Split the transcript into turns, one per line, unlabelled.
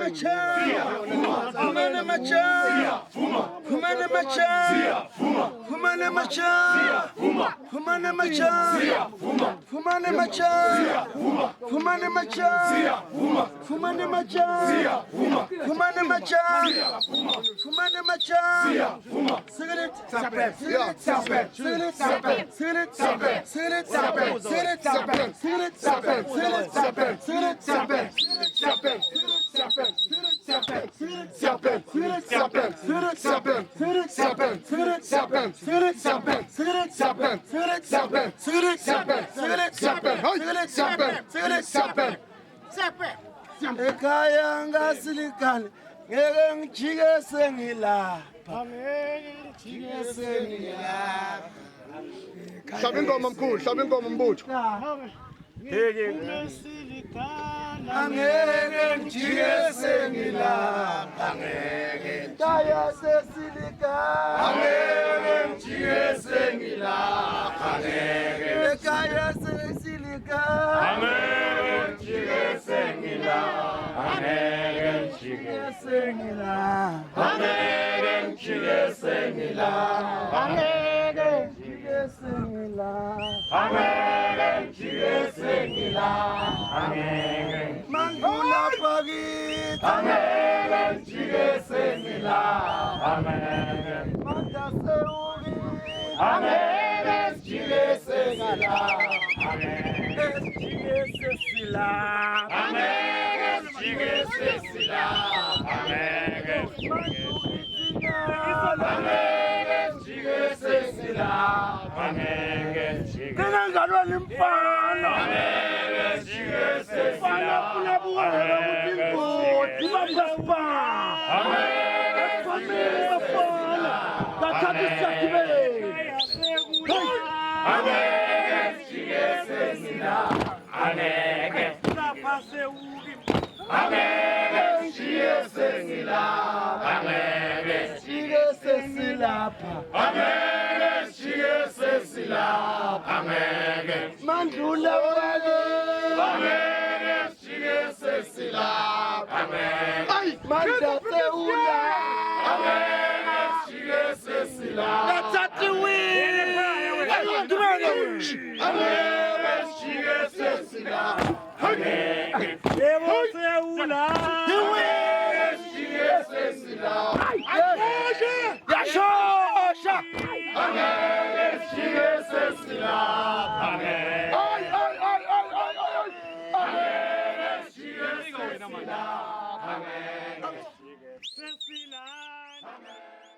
Machaya, Kumane Machaya, Kumane Machaya, Kumane Machaya, Kumane Machaya, Kumane Machaya, Kumane Machaya, Kumane Machaya, Kumane Machaya, Kumane Machaya, Cigarette, cigarette, cigarette, cigarette, cigarette, cigarette, cigarette, cigarette, ekhaya ngasilikane ngeke ngijike sengilapha ngeke sengilapha
Hlaba ingoma mkhulu, hlaba ingoma mbutho.
angeke ngijike sengilapha ngeke ekhaya sesilikane angeke ngijike sengilapha ngeke ekhaya sesilikane Mandula pagit, manda seuri, Kenangalwa limpana, fana kule buwele mutimbo, mapapa, família fana, tatati sakibele. Mandula wale, ay, manda seula, tatati win,
Amen.